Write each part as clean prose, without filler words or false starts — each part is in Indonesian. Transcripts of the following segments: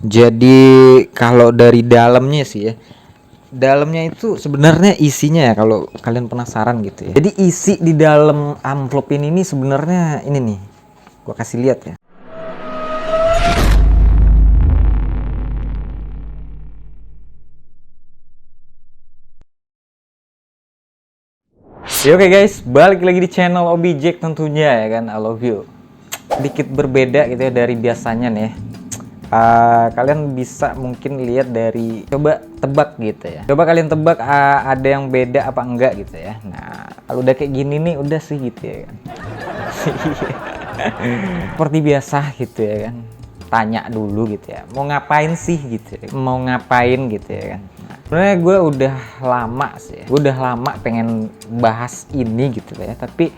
Jadi kalau dari dalamnya sih ya, dalamnya itu sebenarnya isinya ya kalau kalian penasaran gitu ya. Jadi isi di dalam amplop ini nih sebenarnya ini nih, gua kasih lihat ya. Ya oke guys, balik lagi di channel Objek tentunya ya kan, I love you. Sedikit berbeda gitu ya dari biasanya nih. Kalian bisa mungkin lihat dari coba tebak gitu ya. Coba kalian tebak ada yang beda apa enggak gitu ya. Nah, kalau udah kayak gini nih udah sih gitu ya kan. Seperti biasa gitu ya kan. Tanya dulu gitu ya. Mau ngapain sih gitu ya. Mau ngapain gitu ya kan. Nah, sebenarnya gue udah lama sih. Gue udah lama pengen bahas ini gitu ya. Tapi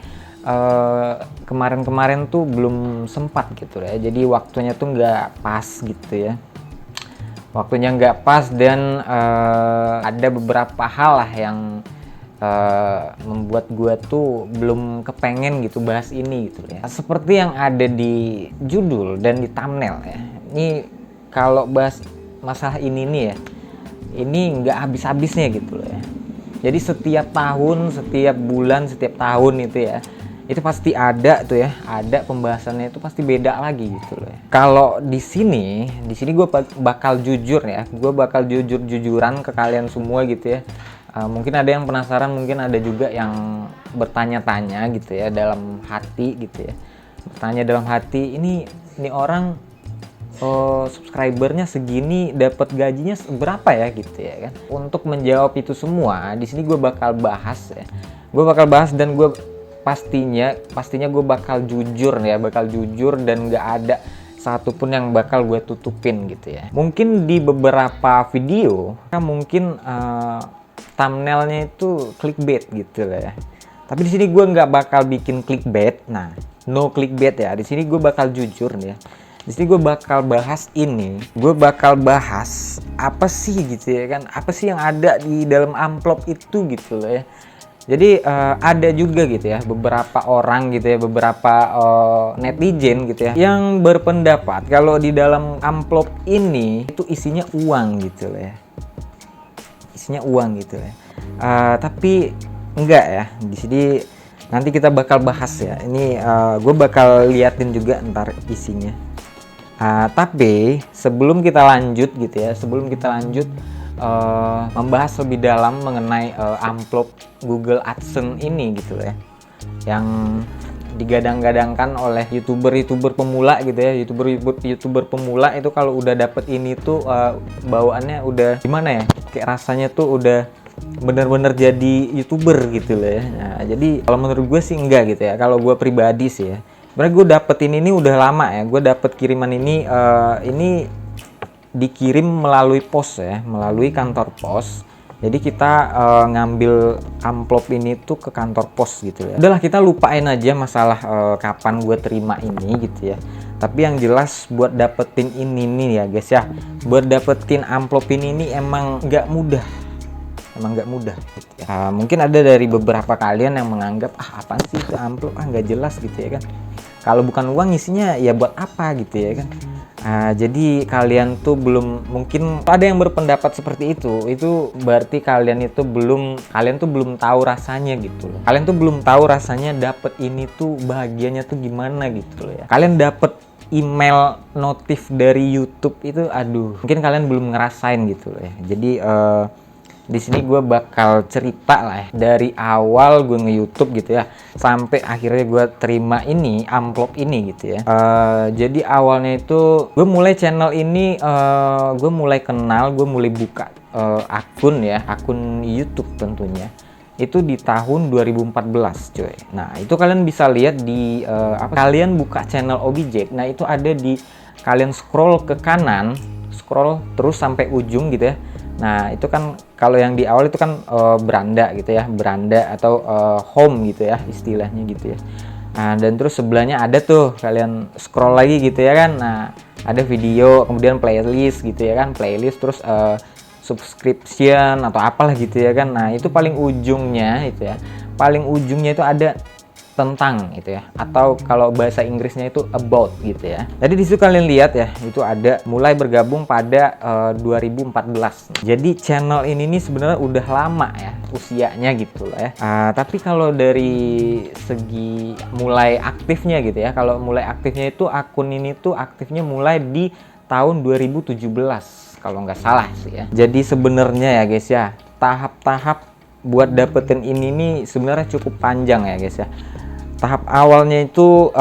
kemarin-kemarin tuh belum sempat gitu ya, jadi waktunya tuh nggak pas gitu ya, waktunya nggak pas dan ada beberapa hal lah yang membuat gua tuh belum kepengen gitu bahas ini gitu ya, seperti yang ada di judul dan di thumbnail ya. Ini kalau bahas masalah ini nih ya, ini nggak habis-habisnya gitu ya. Jadi setiap tahun, setiap bulan, setiap tahun itu ya, itu pasti ada tuh ya, ada pembahasannya itu pasti beda lagi gitu loh ya. Kalau di sini gue bakal jujur ya, gue bakal jujur-jujuran ke kalian semua gitu ya. Mungkin ada yang penasaran, mungkin ada juga yang bertanya-tanya gitu ya dalam hati gitu ya. Bertanya dalam hati, ini orang subscribernya segini, dapat gajinya berapa ya gitu ya kan. Untuk menjawab itu semua, di sini gue bakal bahas ya. Gue bakal bahas dan gue pastinya gue bakal jujur ya, bakal jujur dan gak ada satupun yang bakal gue tutupin gitu ya. Mungkin di beberapa video mungkin thumbnailnya itu clickbait gitu lah ya. Tapi di sini gue nggak bakal bikin clickbait. Nah, no clickbait ya. Di sini gue bakal jujur nih ya. Di sini gue bakal bahas ini. Gue bakal bahas apa sih gitu ya kan? Apa sih yang ada di dalam amplop itu gitu loh ya. Jadi ada juga gitu ya beberapa orang gitu ya, beberapa netizen gitu ya yang berpendapat kalau di dalam amplop ini itu isinya uang gitu loh ya. Isinya uang gitu ya. Tapi enggak ya. Di sini nanti kita bakal bahas ya. Ini gue bakal liatin juga ntar isinya. Tapi sebelum kita lanjut gitu ya, sebelum kita lanjut membahas lebih dalam mengenai amplop Google AdSense ini gitu ya, yang digadang-gadangkan oleh youtuber pemula gitu ya, youtuber pemula itu kalau udah dapet ini tuh bawaannya udah gimana ya, kayak rasanya tuh udah bener-bener jadi youtuber gitu loh ya. Nah, jadi kalau menurut gue sih enggak gitu ya, kalau gue pribadi sih ya. Sebenarnya gue dapetin ini udah lama ya, gue dapet kiriman ini dikirim melalui pos ya, melalui kantor pos. Jadi kita ngambil amplop ini tuh ke kantor pos gitu ya. Udahlah kita lupain aja masalah kapan gue terima ini gitu ya. Tapi yang jelas buat dapetin ini nih ya guys ya, buat dapetin amplop ini emang nggak mudah. Emang nggak mudah gitu ya. Mungkin ada dari beberapa kalian yang menganggap apaan sih itu amplop, nggak jelas gitu ya kan. Kalau bukan uang isinya ya buat apa gitu ya kan. Jadi kalian tuh belum, mungkin ada yang berpendapat seperti itu berarti kalian tuh belum tahu rasanya gitu loh. Kalian tuh belum tahu rasanya dapet ini tuh bahagianya tuh gimana gitu loh ya. Kalian dapet email notif dari YouTube itu, aduh, mungkin kalian belum ngerasain gitu loh ya. Jadi di sini gue bakal cerita lah ya, dari awal gue nge-YouTube gitu ya sampai akhirnya gue terima ini amplop ini gitu ya. Jadi awalnya itu gue mulai channel ini, gue mulai kenal, gue mulai buka akun ya, akun YouTube tentunya itu di tahun 2014 coy. Nah itu kalian bisa lihat di kalian buka channel Objek. Nah itu ada di, kalian scroll ke kanan, scroll terus sampai ujung gitu ya. Nah itu kan kalau yang di awal itu kan beranda gitu ya, beranda atau home gitu ya istilahnya gitu ya. Nah dan terus sebelahnya ada tuh, kalian scroll lagi gitu ya kan. Nah ada video, kemudian playlist gitu ya kan, playlist terus subscription atau apalah gitu ya kan. Nah itu paling ujungnya itu ya, paling ujungnya itu ada tentang gitu ya, atau kalau bahasa Inggrisnya itu about gitu ya. Jadi disitu kalian lihat ya, itu ada mulai bergabung pada 2014. Jadi channel ini nih sebenarnya udah lama ya usianya gitu lah ya. Tapi kalau dari segi mulai aktifnya gitu ya, kalau mulai aktifnya itu akun ini tuh aktifnya mulai di tahun 2017 kalau nggak salah sih ya. Jadi sebenarnya ya guys ya, tahap-tahap buat dapetin ini nih sebenarnya cukup panjang ya guys ya. Tahap awalnya itu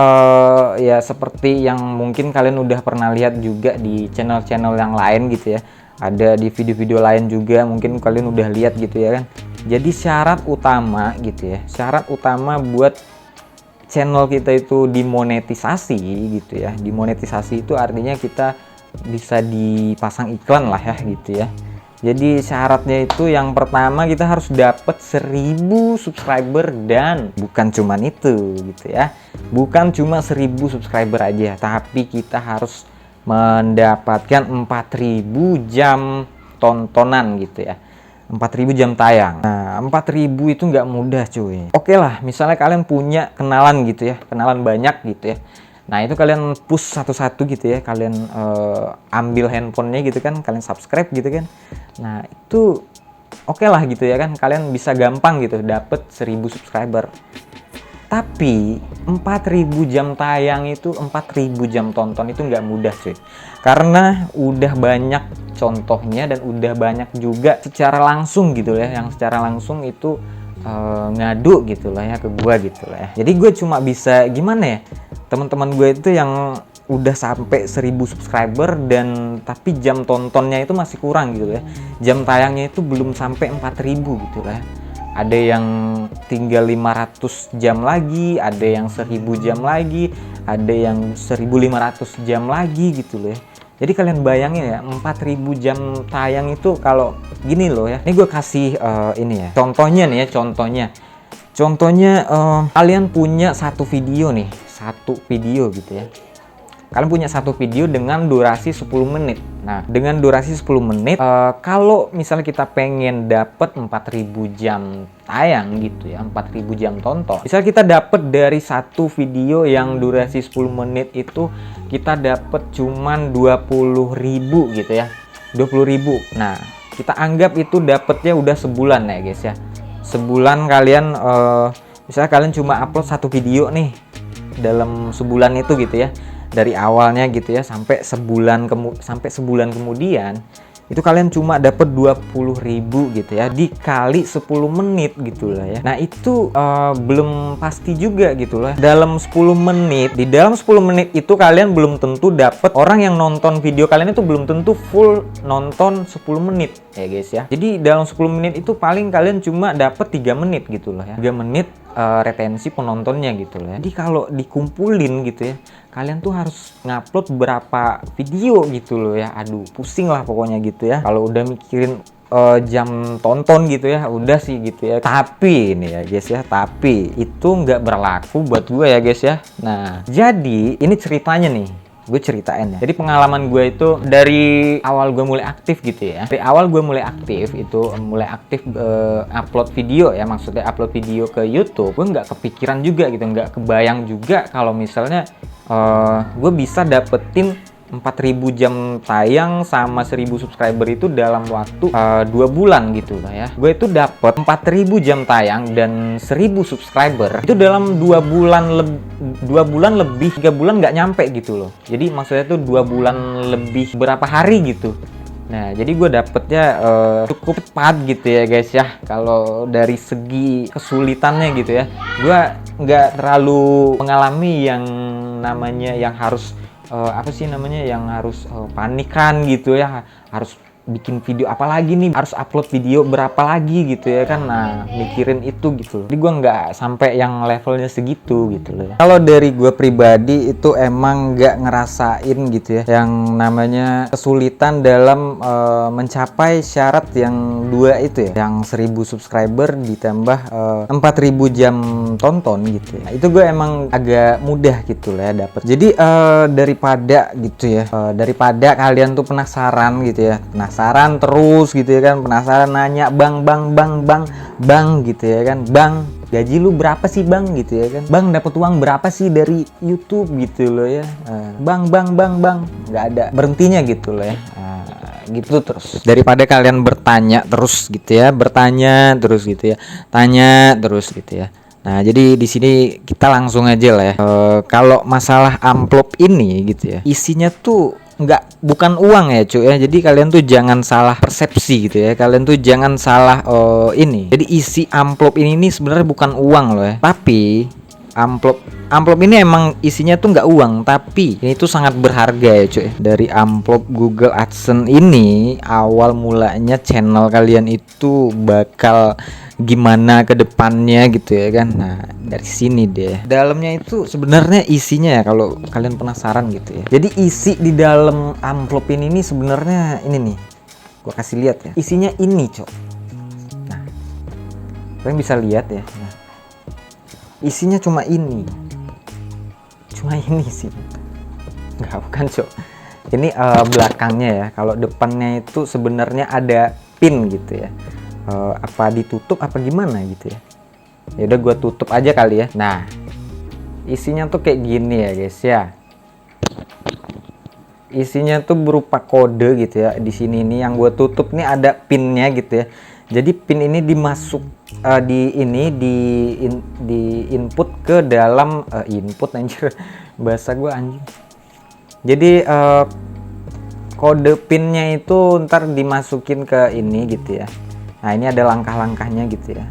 ya seperti yang mungkin kalian udah pernah lihat juga di channel-channel yang lain gitu ya. Ada di video-video lain juga mungkin kalian udah lihat gitu ya kan. Jadi syarat utama gitu ya, syarat utama buat channel kita itu dimonetisasi gitu ya. Dimonetisasi itu artinya kita bisa dipasang iklan lah ya gitu ya. Jadi syaratnya itu yang pertama kita harus dapat 1000 subscriber, dan bukan cuman itu gitu ya. Bukan cuma 1000 subscriber aja, tapi kita harus mendapatkan 4000 jam tontonan gitu ya. 4000 jam tayang. Nah, 4000 itu nggak mudah cuy. Oke lah, misalnya kalian punya kenalan gitu ya, kenalan banyak gitu ya. Nah itu kalian push satu-satu gitu ya, kalian ambil handphonenya gitu kan, kalian subscribe gitu kan. Nah itu oke lah gitu ya kan, kalian bisa gampang gitu dapet 1000 subscriber. Tapi 4000 jam tayang itu, 4000 jam tonton itu nggak mudah cuy. Karena udah banyak contohnya dan udah banyak juga secara langsung gitu ya, yang secara langsung itu ngadu gitu lah ya ke gua gitu lah ya. Jadi gue cuma bisa gimana ya, teman-teman gue itu yang udah sampai 1000 subscriber dan tapi jam tontonnya itu masih kurang gitu ya. Jam tayangnya itu belum sampai 4000 gitu lah ya. Ada yang tinggal 500 jam lagi, ada yang 1000 jam lagi, ada yang 1500 jam lagi gitu loh ya. Jadi kalian bayangin ya, 4000 jam tayang itu kalau gini loh ya. Ini gue kasih ini ya, contohnya nih ya, contohnya kalian punya satu video nih, satu video gitu ya. Kalian punya satu video dengan durasi 10 menit. Nah, dengan durasi 10 menit, kalau misalnya kita pengen dapat 4000 jam tayang gitu ya, 4000 jam tonton. Misalnya kita dapat dari satu video yang durasi 10 menit itu, kita dapat cuman 20.000 gitu ya. 20.000. Nah, kita anggap itu dapatnya udah sebulan ya guys ya. Sebulan kalian, misalnya kalian cuma upload satu video nih dalam sebulan itu gitu ya. Dari awalnya gitu ya sampai sebulan kemudian itu kalian cuma dapat 20.000 gitu ya, dikali 10 menit gitu lah ya. Nah itu belum pasti juga gitu lah. Dalam 10 menit, di dalam 10 menit itu kalian belum tentu dapat, orang yang nonton video kalian itu belum tentu full nonton 10 menit ya guys ya. Jadi dalam 10 menit itu paling kalian cuma dapat 3 menit gitu lah ya. 3 menit retensi penontonnya gitu lah ya. Jadi kalau dikumpulin gitu ya, kalian tuh harus ngupload berapa video gitu loh ya. Aduh pusing lah pokoknya gitu ya kalau udah mikirin jam tonton gitu ya, udah sih gitu ya. Tapi ini ya guys ya, tapi itu nggak berlaku buat gue ya guys ya. Nah jadi ini ceritanya nih, gue ceritain ya. Jadi pengalaman gue itu dari awal gue mulai aktif gitu ya. Dari awal gue mulai aktif itu, mulai aktif upload video ya, maksudnya upload video ke YouTube. Gue nggak kepikiran juga gitu, nggak kebayang juga kalau misalnya gue bisa dapetin 4000 jam tayang sama 1000 subscriber itu dalam waktu 2 bulan gitu lah ya. Gue itu dapet 4000 jam tayang dan 1000 subscriber itu dalam 2 bulan lebih, 3 bulan nggak nyampe gitu loh. Jadi maksudnya tuh 2 bulan lebih berapa hari gitu. Nah jadi gue dapetnya cukup cepat gitu ya guys ya. Kalau dari segi kesulitannya gitu ya, gue nggak terlalu mengalami yang namanya yang harus apa sih namanya yang harus panikan gitu ya, harus bikin video apa lagi nih, harus upload video berapa lagi gitu ya kan. Nah mikirin itu gitu loh. Jadi gue nggak sampai yang levelnya segitu gitu loh ya. Kalau dari gue pribadi itu emang nggak ngerasain gitu ya yang namanya kesulitan dalam mencapai syarat yang dua itu ya, yang 1000 subscriber ditambah 4000 jam tonton gitu ya. Nah, itu gue emang agak mudah gitu lah ya dapet. Jadi daripada gitu ya, daripada kalian tuh penasaran gitu ya, penasaran terus gitu ya kan, penasaran nanya bang gitu ya kan, bang gaji lu berapa sih bang gitu ya kan, bang dapat uang berapa sih dari YouTube gitu loh ya, bang nggak ada berhentinya gitu loh ya. Gitu terus, daripada kalian bertanya terus gitu ya, bertanya terus gitu ya, tanya terus gitu ya. Nah, jadi di sini kita langsung aja lah ya. Kalau masalah amplop ini gitu ya, isinya tuh bukan uang ya cuy ya. Jadi kalian tuh jangan salah persepsi gitu ya. Kalian tuh jangan salah ini. Jadi isi amplop ini sebenarnya bukan uang loh ya. Tapi amplop ini emang isinya tuh nggak uang, tapi ini tuh sangat berharga ya cuy. Dari amplop Google AdSense ini, awal mulanya channel kalian itu bakal gimana ke depannya gitu ya kan. Nah, dari sini deh. Dalamnya itu sebenarnya isinya ya, kalau kalian penasaran gitu ya. Jadi isi di dalam amplop ini sebenarnya ini nih. Gua kasih lihat ya. Isinya ini, Cok. Nah, kalian bisa lihat ya. Nah, isinya cuma ini sih, nggak, bukan cok, ini belakangnya ya. Kalau depannya itu sebenarnya ada pin gitu ya, apa ditutup apa gimana gitu ya. Ya udah gue tutup aja kali ya. Nah, isinya tuh kayak gini ya guys ya. Isinya tuh berupa kode gitu ya. Di sini nih yang gue tutup nih ada pinnya gitu ya. Jadi pin ini di input ke dalam input, anjir bahasa gue anjing. Jadi kode pinnya itu ntar dimasukin ke ini gitu ya. Nah, ini ada langkah-langkahnya gitu ya.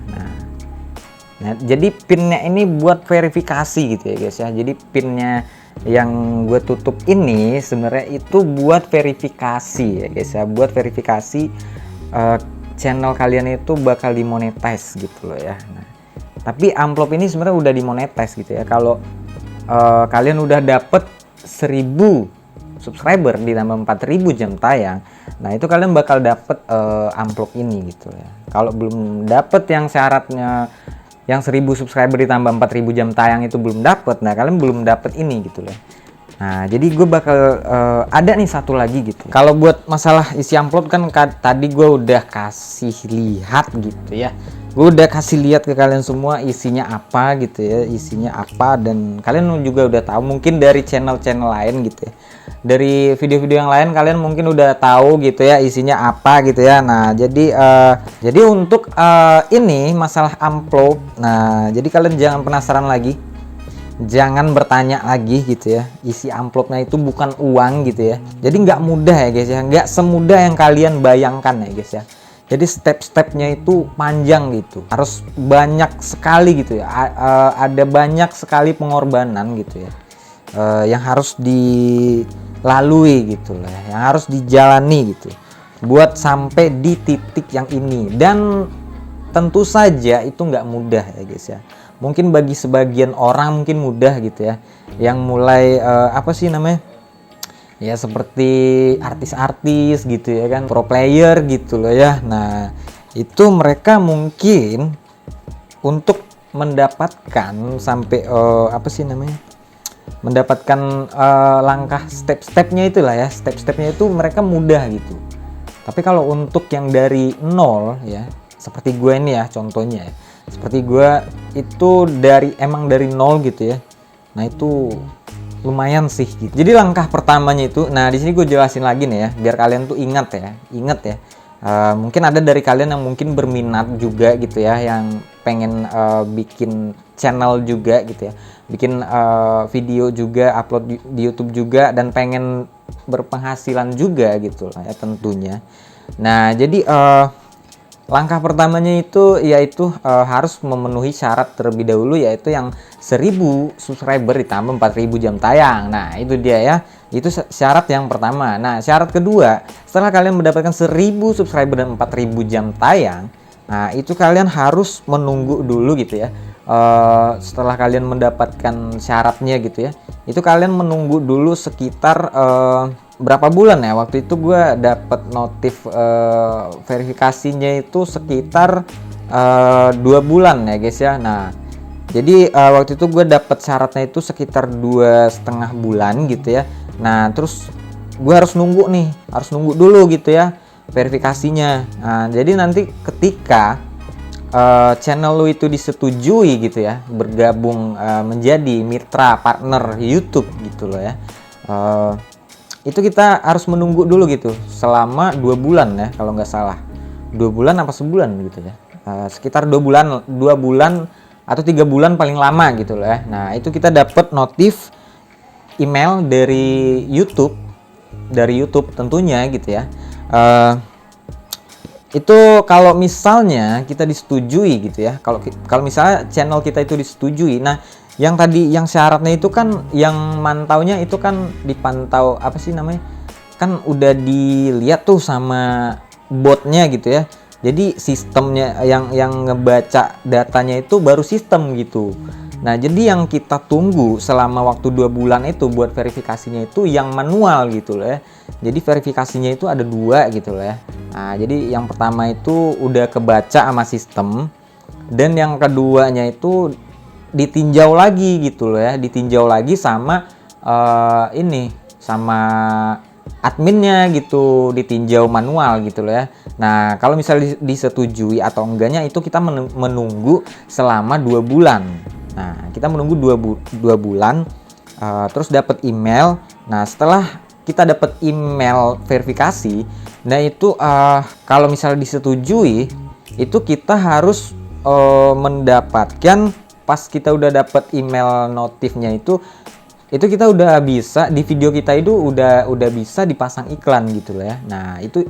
Nah, jadi pinnya ini buat verifikasi gitu ya guys ya. Jadi pinnya yang gue tutup ini sebenarnya itu buat verifikasi ya guys ya, buat verifikasi channel kalian itu bakal dimonetize gitu loh ya. Nah, tapi amplop ini sebenarnya udah dimonetize gitu ya. Kalau kalian udah dapet 1000 subscriber ditambah 4000 jam tayang, nah itu kalian bakal dapet amplop ini gitu ya. Kalau belum dapet yang syaratnya yang 1000 subscriber ditambah 4000 jam tayang itu belum dapet, nah kalian belum dapet ini gitu loh. Nah, jadi gue bakal ada nih satu lagi gitu. Kalau buat masalah isi amplop kan tadi gue udah kasih lihat gitu ya. Gue udah kasih lihat ke kalian semua isinya apa gitu ya, isinya apa, dan kalian juga udah tahu mungkin dari channel-channel lain gitu ya. Dari video-video yang lain kalian mungkin udah tahu gitu ya isinya apa gitu ya. Nah, jadi untuk ini masalah amplop. Nah, jadi kalian jangan penasaran lagi. Jangan bertanya lagi gitu ya, isi amplopnya itu bukan uang gitu ya. Jadi nggak mudah ya guys ya, nggak semudah yang kalian bayangkan ya guys ya. Jadi step-stepnya itu panjang gitu, harus banyak sekali gitu ya. Ada banyak sekali pengorbanan gitu ya, yang harus dilalui gitu lah, yang harus dijalani gitu, buat sampai di titik yang ini. Dan tentu saja itu nggak mudah ya guys ya. Mungkin bagi sebagian orang mungkin mudah gitu ya, yang mulai apa sih namanya ya, seperti artis-artis gitu ya kan, pro player gitu loh ya. Nah, itu mereka mungkin untuk mendapatkan sampai apa sih namanya, mendapatkan langkah step-stepnya itulah ya, step-stepnya itu mereka mudah gitu. Tapi kalau untuk yang dari nol ya, seperti gue ini ya contohnya ya, seperti gue itu emang dari nol gitu ya. Nah, itu lumayan sih gitu. Jadi langkah pertamanya itu, nah di sini gue jelasin lagi nih ya, biar kalian tuh ingat ya. Mungkin ada dari kalian yang mungkin berminat juga gitu ya, yang pengen bikin channel juga gitu ya, bikin video juga, upload di YouTube juga, dan pengen berpenghasilan juga gitu lah ya tentunya. Nah, jadi langkah pertamanya itu yaitu harus memenuhi syarat terlebih dahulu, yaitu yang 1000 subscriber ditambah 4000 jam tayang. Nah, itu dia ya. Itu syarat yang pertama. Nah, syarat kedua, setelah kalian mendapatkan 1000 subscriber dan 4000 jam tayang, nah itu kalian harus menunggu dulu gitu ya. Setelah kalian mendapatkan syaratnya gitu ya, itu kalian menunggu dulu sekitar berapa bulan ya. Waktu itu gue dapet notif verifikasinya itu sekitar 2 bulan ya guys ya. Nah, jadi waktu itu gue dapet syaratnya itu sekitar 2,5 bulan gitu ya. Nah, terus gue harus nunggu dulu gitu ya verifikasinya. Nah, jadi nanti ketika channel lu itu disetujui gitu ya, bergabung menjadi mitra partner YouTube gitu loh ya, itu kita harus menunggu dulu gitu selama 2 bulan ya, kalau nggak salah 2 bulan apa sebulan gitu ya, sekitar 2 bulan atau 3 bulan paling lama gitu loh ya. Nah itu kita dapat notif email dari YouTube tentunya gitu ya. Itu kalau misalnya kita disetujui gitu ya, kalau misalnya channel kita itu disetujui. Nah yang tadi yang syaratnya itu kan, yang mantaunya itu kan dipantau apa sih namanya, kan udah dilihat tuh sama botnya gitu ya. Jadi sistemnya yang ngebaca datanya itu baru sistem gitu. Nah jadi yang kita tunggu selama waktu 2 bulan itu buat verifikasinya itu yang manual gitu loh ya. Jadi verifikasinya itu ada 2 gitu loh ya. Nah jadi yang pertama itu udah kebaca sama sistem, dan yang keduanya itu ditinjau lagi gitu loh ya, ditinjau lagi sama sama adminnya gitu, ditinjau manual gitu loh ya. Nah kalau misalnya disetujui atau enggaknya itu kita menunggu selama 2 bulan. Nah kita menunggu 2 bulan, terus dapat email. Nah setelah kita dapat email verifikasi, nah itu kalau misalnya disetujui itu kita harus mendapatkan, pas kita udah dapat email notifnya itu kita udah bisa di video kita itu udah bisa dipasang iklan gitu loh ya. Nah itu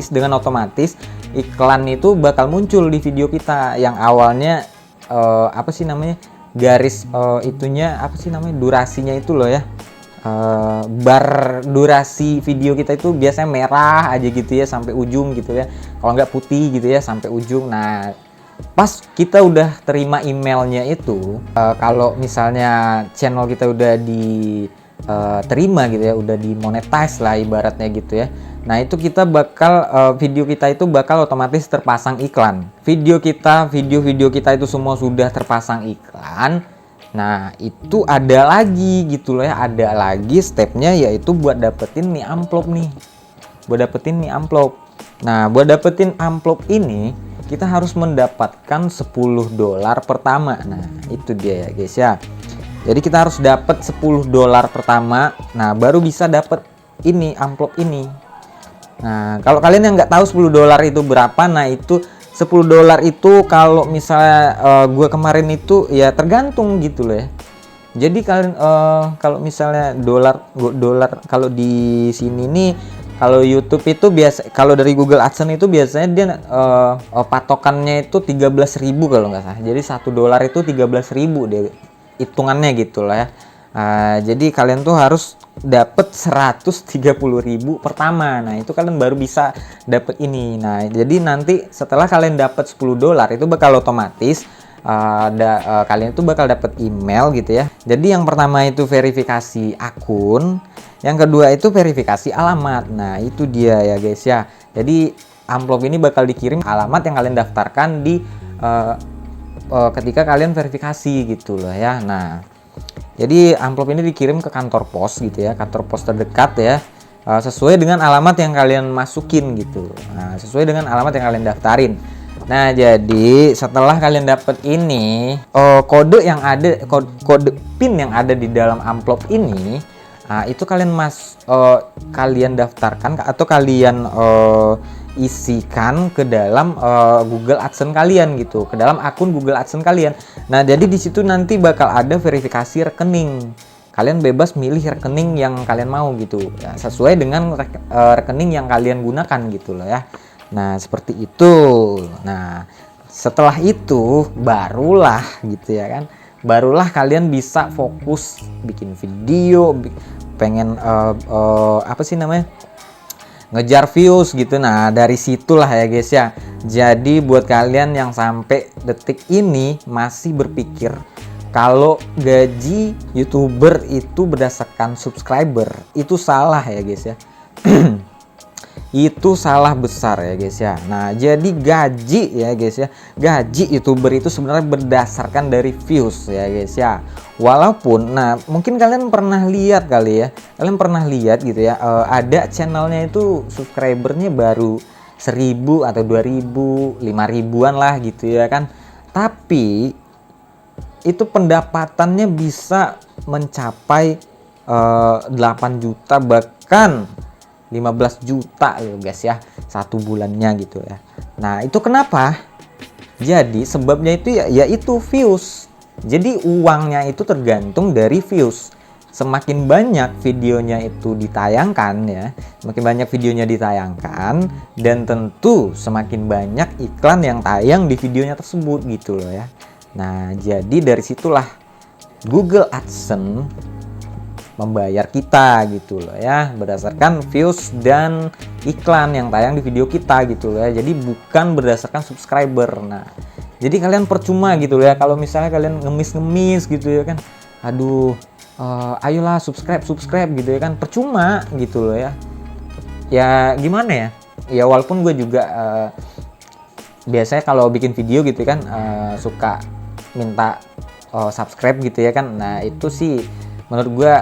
dengan otomatis iklan itu bakal muncul di video kita yang awalnya apa sih namanya, garis itunya apa sih namanya, durasinya itu loh ya, bar durasi video kita itu biasanya merah aja gitu ya sampai ujung gitu ya, kalau nggak putih gitu ya sampai ujung. Nah pas kita udah terima emailnya itu, kalau misalnya channel kita udah diterima gitu ya, udah dimonetize lah ibaratnya gitu ya. Nah itu kita bakal video kita itu bakal otomatis terpasang iklan. Video kita itu semua sudah terpasang iklan. Nah itu ada lagi gitu loh ya, ada lagi stepnya, yaitu buat dapetin nih amplop nih, Nah buat dapetin amplop ini kita harus mendapatkan $10 pertama. Nah itu dia ya guys ya, jadi kita harus dapat $10 pertama, nah baru bisa dapat ini amplop ini. Nah kalau kalian yang nggak tahu $10 itu berapa, nah itu $10 itu kalau misalnya gue kemarin itu ya tergantung gitu loh ya. Jadi kalian kalau misalnya dolar kalau di sini nih, kalau YouTube itu biasa, kalau dari Google AdSense itu biasanya dia patokannya itu 13.000 kalau nggak salah. Jadi $1 itu 13.000 dia hitungannya gitu lah ya. Jadi kalian tuh harus dapat 130.000 pertama. Nah itu kalian baru bisa dapat ini. Nah jadi nanti setelah kalian dapat $10 itu bakal otomatis kalian itu bakal dapat email gitu ya. Jadi yang pertama itu verifikasi akun, yang kedua itu verifikasi alamat. Nah itu dia ya guys ya. Jadi amplop ini bakal dikirim alamat yang kalian daftarkan di ketika kalian verifikasi gitu loh ya. Nah jadi amplop ini dikirim ke kantor pos gitu ya, kantor pos terdekat ya, sesuai dengan alamat yang kalian masukin gitu. Nah sesuai dengan alamat yang kalian daftarin. Nah jadi setelah kalian dapat ini kode PIN yang ada di dalam amplop ini, itu kalian daftarkan atau kalian isikan ke dalam Google AdSense kalian gitu, ke dalam akun Google AdSense kalian. Nah jadi di situ nanti bakal ada verifikasi rekening. Kalian bebas milih rekening yang kalian mau gitu ya, sesuai dengan rekening yang kalian gunakan gitu loh ya. Nah seperti itu. Nah setelah itu barulah gitu ya kan, barulah kalian bisa fokus bikin video, pengen apa sih namanya, ngejar views gitu. Nah dari situlah ya guys ya. Jadi buat kalian yang sampai detik ini masih berpikir kalau gaji YouTuber itu berdasarkan subscriber, itu salah ya guys ya. Itu salah besar ya guys ya. Nah jadi gaji ya guys ya, gaji YouTuber itu sebenarnya berdasarkan dari views ya guys ya. Walaupun nah mungkin kalian pernah lihat kali ya, kalian pernah lihat gitu ya, ada channelnya itu subscribernya baru 1000 atau 2000, 5000-an lah gitu ya kan. Tapi itu pendapatannya bisa mencapai 8 juta bahkan 15 juta ya guys ya, satu bulannya gitu ya. Nah itu kenapa? Jadi sebabnya itu yaitu views. Jadi uangnya itu tergantung dari views. Semakin banyak videonya itu ditayangkan ya, semakin banyak videonya ditayangkan, dan tentu semakin banyak iklan yang tayang di videonya tersebut gitu loh ya. Nah jadi dari situlah Google AdSense membayar kita gitu loh ya, berdasarkan views dan iklan yang tayang di video kita gitu loh ya. Jadi bukan berdasarkan subscriber. Nah jadi kalian percuma gitu loh ya kalau misalnya kalian ngemis gitu ya kan, aduh ayolah subscribe gitu ya kan, percuma gitu loh ya. Ya gimana ya, ya walaupun gue juga biasanya kalau bikin video gitu kan suka minta subscribe gitu ya kan. Nah itu sih menurut gue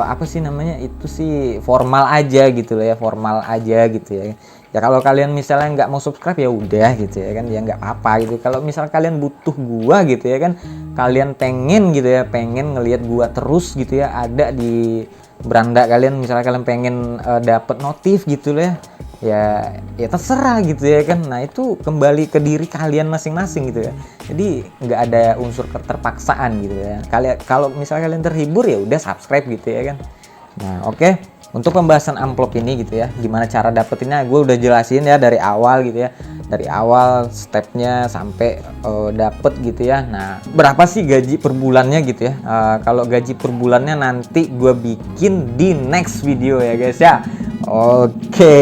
apa sih namanya, itu sih formal aja gitu loh ya, formal aja gitu ya. Ya kalau kalian misalnya nggak mau subscribe ya udah gitu ya kan, ya nggak apa-apa gitu. Kalau misal kalian butuh gua gitu ya kan, kalian pengen gitu ya, pengen ngelihat gua terus gitu ya ada di beranda kalian, misalnya kalian pengen dapet notif gitu loh ya, ya terserah gitu ya kan. Nah itu kembali ke diri kalian masing-masing gitu ya. Jadi nggak ada unsur keterpaksaan gitu ya. Kalau misalnya kalian terhibur ya udah subscribe gitu ya kan. Nah oke. Untuk pembahasan amplop ini gitu ya, gimana cara dapetinnya gue udah jelasin ya dari awal gitu ya, dari awal stepnya sampai dapet gitu ya. Nah berapa sih gaji per bulannya gitu ya, kalau gaji per bulannya nanti gue bikin di next video ya guys ya. Oke.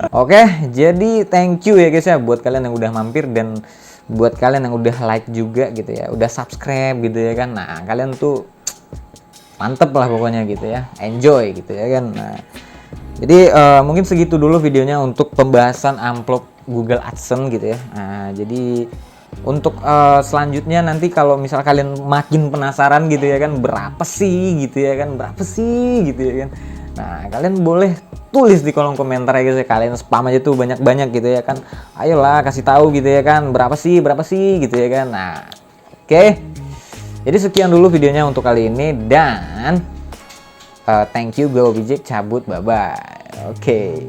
Oke, jadi thank you ya guys ya buat kalian yang udah mampir, dan buat kalian yang udah like juga gitu ya, udah subscribe gitu ya kan. Nah kalian tuh mantep lah pokoknya gitu ya, enjoy gitu ya kan. Nah jadi mungkin segitu dulu videonya untuk pembahasan amplop Google AdSense gitu ya. Nah jadi untuk selanjutnya nanti kalau misal kalian makin penasaran gitu ya kan, berapa sih gitu ya kan, berapa sih gitu ya kan. Nah kalian boleh tulis di kolom komentar ya guys ya, kalian spam aja tuh banyak-banyak gitu ya kan. Ayolah kasih tahu gitu ya kan, berapa sih gitu ya kan. Nah oke. Jadi sekian dulu videonya untuk kali ini, dan thank you, gue Objek cabut, bye bye. Oke.